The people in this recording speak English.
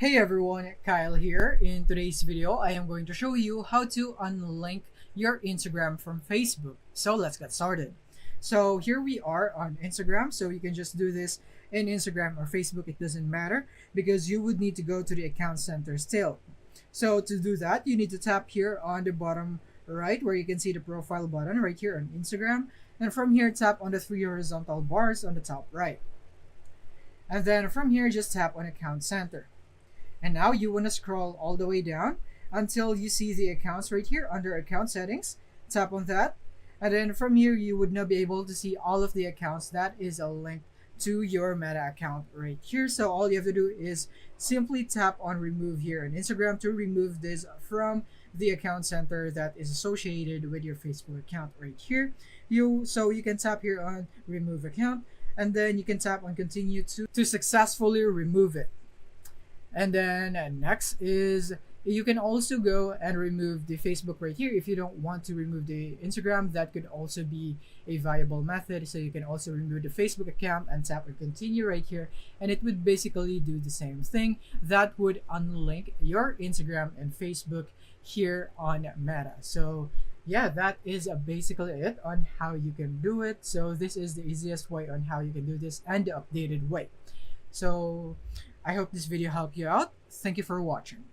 Hey everyone, Kyle here. In today's video, I am going to show you how to unlink your Instagram from Facebook. So let's get started. So here we are on Instagram. So you can just do this in Instagram or Facebook, it doesn't matter because you would need to go to the account center still. So to do that, you need to tap here on the bottom right where you can see the profile button right here on Instagram. And from here, tap on the three horizontal bars on the top right. And then from here, just tap on account center. And now you want to scroll all the way down until you see the accounts right here under account settings. Tap on that. And then from here, you would now be able to see all of the accounts that is a link to your Meta account right here. So all you have to do is simply tap on remove here on Instagram to remove this from the account center that is associated with your Facebook account right here. So you can tap here on remove account and then you can tap on continue to successfully remove it. And then next is you can also go and remove the Facebook right here. If you don't want to remove the Instagram, that could also be a viable method. So you can also remove the Facebook account and tap on continue right here. And it would basically do the same thing. That would unlink your Instagram and Facebook here on Meta. So yeah, that is basically it on how you can do it. So this is the easiest way on how you can do this and the updated way. So I hope this video helped you out. Thank you for watching.